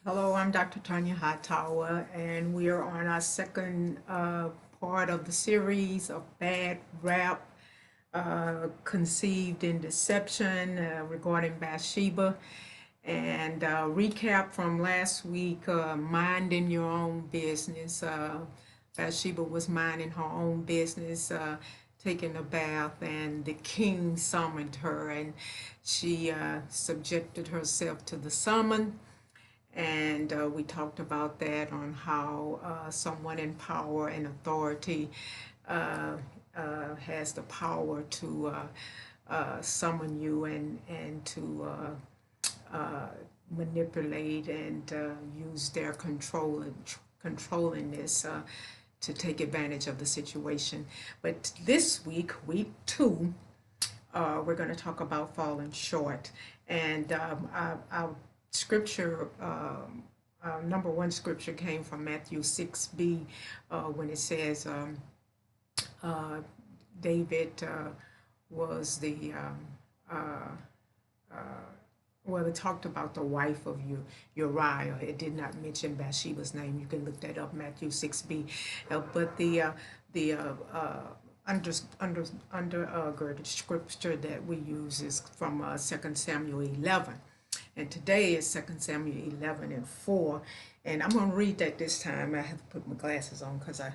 Hello, I'm Dr. Tanya Hightower, and we are on our second part of the series of bad rap conceived in deception regarding Bathsheba. And recap from last week, minding your own business. Bathsheba was minding her own business, taking a bath, and the king summoned her, and she subjected herself to the summon. And we talked about that on how someone in power and authority uh, has the power to summon you and to manipulate and use their controllingness to take advantage of the situation. But this week, week two, we're going to talk about falling short. And our scripture, number one scripture came from Matthew 6b, when it says uh, David was the, well, it talked about the wife of Uriah. It did not mention Bathsheba's name. You can look that up, Matthew 6b. But the under, under, undergirded scripture that we use is from 2 Samuel 11. And today is 2 Samuel 11 and 4. And I'm going to read that this time. I have to put my glasses on because I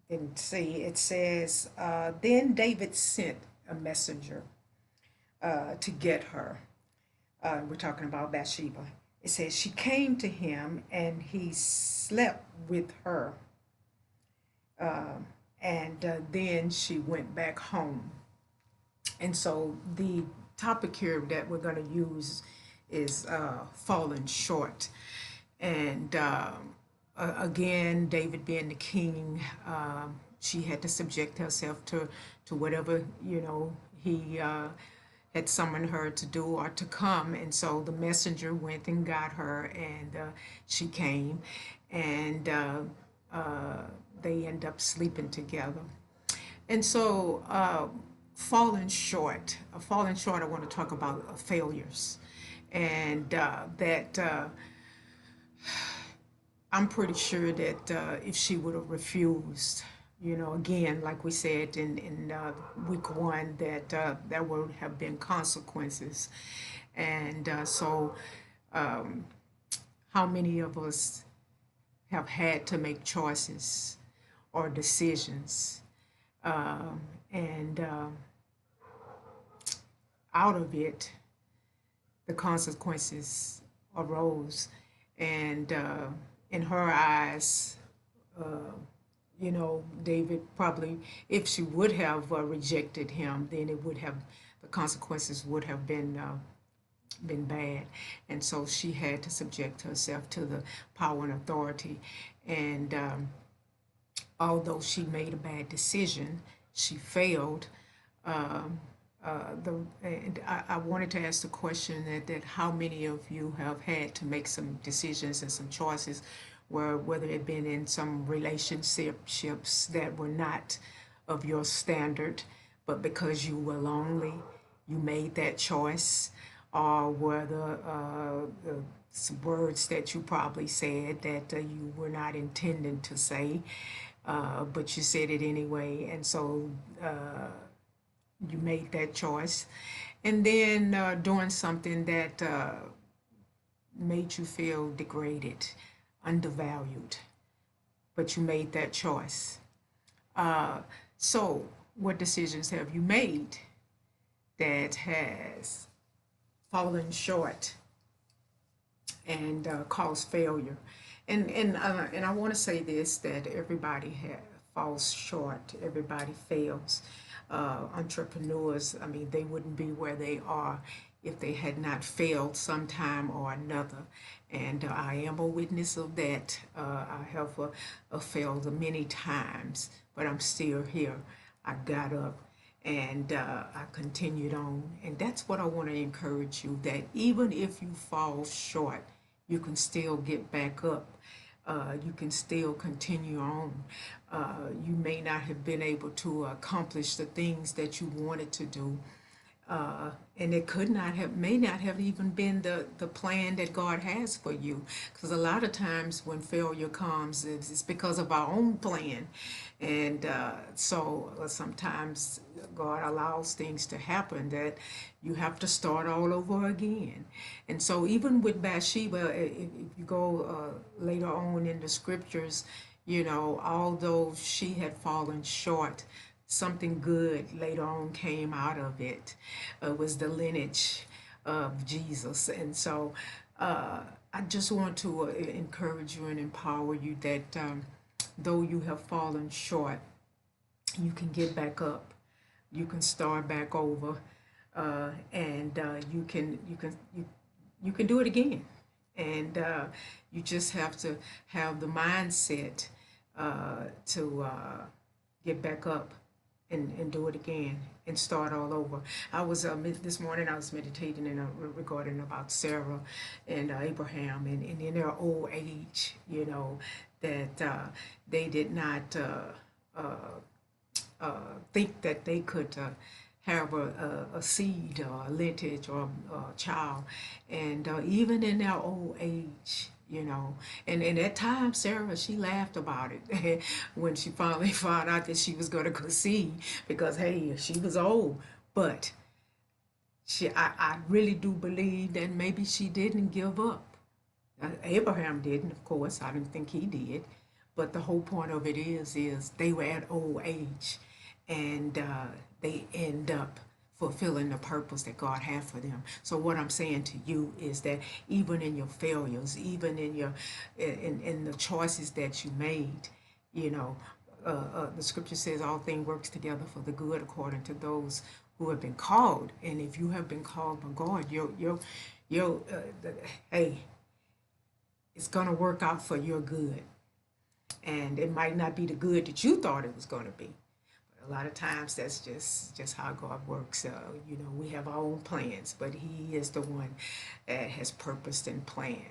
didn't see. It says, Then David sent a messenger to get her. We're talking about Bathsheba. It says, she came to him and he slept with her. And then she went back home. And so the topic here that we're going to use is falling short. And again, David being the king, she had to subject herself to whatever, he had summoned her to do or to come. And so the messenger went and got her, and she came, and they end up sleeping together. And so, falling short, I want to talk about failures. And that I'm pretty sure that if she would have refused, again, like we said in week one, that there would have been consequences. And so, how many of us have had to make choices or decisions? And out of it, the consequences arose. And in her eyes, uh, David probably, if she would have rejected him, then the consequences would have been bad. And so she had to subject herself to the power and authority. And although she made a bad decision, she failed. Um, and I wanted to ask the question that how many of you have had to make some decisions and some choices where whether it been in some relationships that were not of your standard, but because you were lonely, you made that choice, or whether some words that you probably said that you were not intending to say, but you said it anyway, and so you made that choice. And then doing something that made you feel degraded, undervalued, but you made that choice. Uh, so, what decisions have you made that has fallen short and caused failure? And I want to say this, that everybody falls short. Everybody fails. Entrepreneurs, I mean, they wouldn't be where they are if they had not failed sometime or another. And I am a witness of that. I have failed many times, but I'm still here. I got up and I continued on. And that's what I want to encourage you, that even if you fall short, you can still get back up. You can still continue on. You may not have been able to accomplish the things that you wanted to do, and it could not have, may not have even been the plan that God has for you. Because a lot of times when failure comes, it's because of our own plan. And so sometimes God allows things to happen that you have to start all over again. And so even with Bathsheba, if you go later on in the scriptures, you know, although she had fallen short, something good later on came out of it. Was the lineage of Jesus. And so I just want to encourage you and empower you that though you have fallen short, you can get back up. You can start back over, and you can do it again. And you just have to have the mindset to get back up and do it again and start all over. I was this morning I was meditating regarding about Sarah and Abraham, and in their old age, you know, that they did not think that they could have a seed or a lineage or a child. And even in their old age, you know, and at times Sarah, she laughed about it when she finally found out that she was going to conceive, because hey, she was old. But I really do believe that maybe she didn't give up. Abraham didn't, of course. I didn't think he did. But the whole point of it is they were at old age, and they end up fulfilling the purpose that God had for them. So what I'm saying to you is that even in your failures, even in your in the choices that you made, you know, the scripture says all things works together for the good according to those who have been called. And if you have been called by God, your hey, it's gonna work out for your good. And it might not be the good that you thought it was going to be. But a lot of times that's just how God works. You know, we have our own plans, but He is the one that has purposed and planned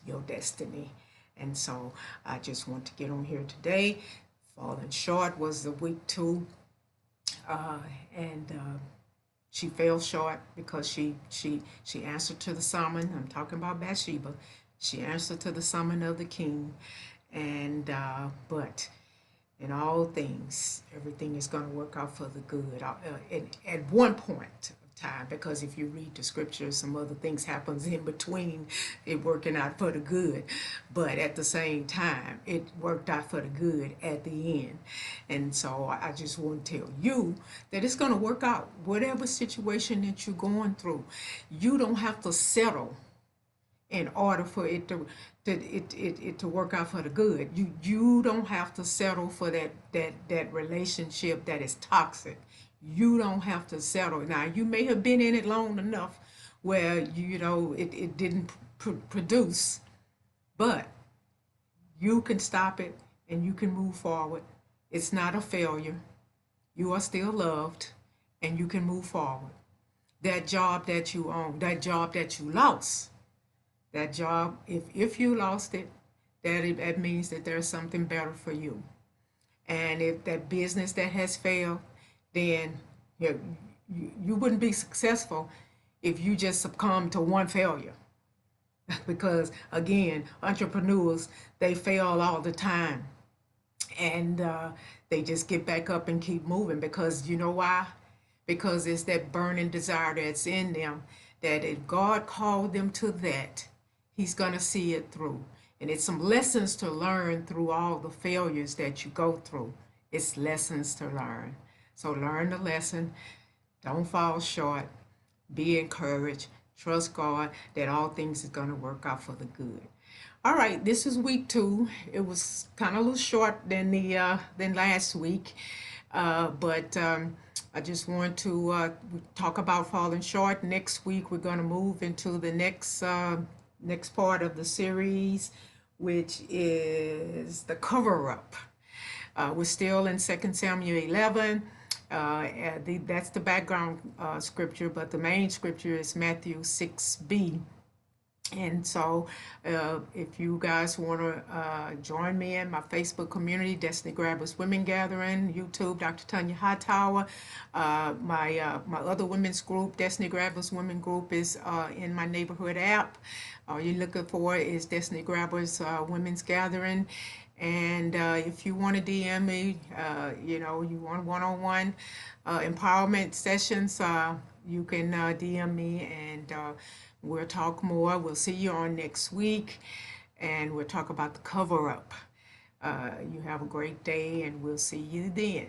your destiny. And so I just want to get on here today. Falling short was the week 2, and she fell short because she answered to the summon. I'm talking about Bathsheba. She answered to the summon of the king. And but in all things, everything is going to work out for the good at one point of time, because if you read the scriptures, some other things happens in between it working out for the good, but at the same time it worked out for the good at the end. And so I just want to tell you that it's going to work out, whatever situation that you're going through. You don't have to settle in order for it to work out for the good. You don't have to settle for that relationship that is toxic. You don't have to settle. Now you may have been in it long enough where you know it didn't produce, but you can stop it and you can move forward. It's not a failure. You are still loved, and you can move forward. That job that you own, that job that you lost, that job, if you lost it, that means that there's something better for you. And if that business that has failed, then you wouldn't be successful if you just succumb to one failure. Because again, entrepreneurs, they fail all the time, and they just get back up and keep moving, because you know why? Because it's that burning desire that's in them, that if God called them to that, He's going to see it through. And it's some lessons to learn through all the failures that you go through. It's lessons to learn. So learn the lesson. Don't fall short. Be encouraged. Trust God that all things is going to work out for the good. All right, this is week 2. It was kind of a little short than last week, but I just want to talk about falling short. Next week we're going to move into the next part of the series, which is the cover up. We're still in 2 Samuel 11. That's the background scripture, but the main scripture is Matthew 6b. And so, if you guys want to join me in my Facebook community, Destiny Grabbers Women Gathering, YouTube, Dr. Tanya Hightower. My other women's group, Destiny Grabbers Women Group, is in my neighborhood app. All you're looking for is Destiny Grabbers Women's Gathering. And if you want to DM me, you want one-on-one empowerment sessions, you can DM me, and we'll talk more. We'll see you on next week, and we'll talk about the cover up. You have a great day, and we'll see you then.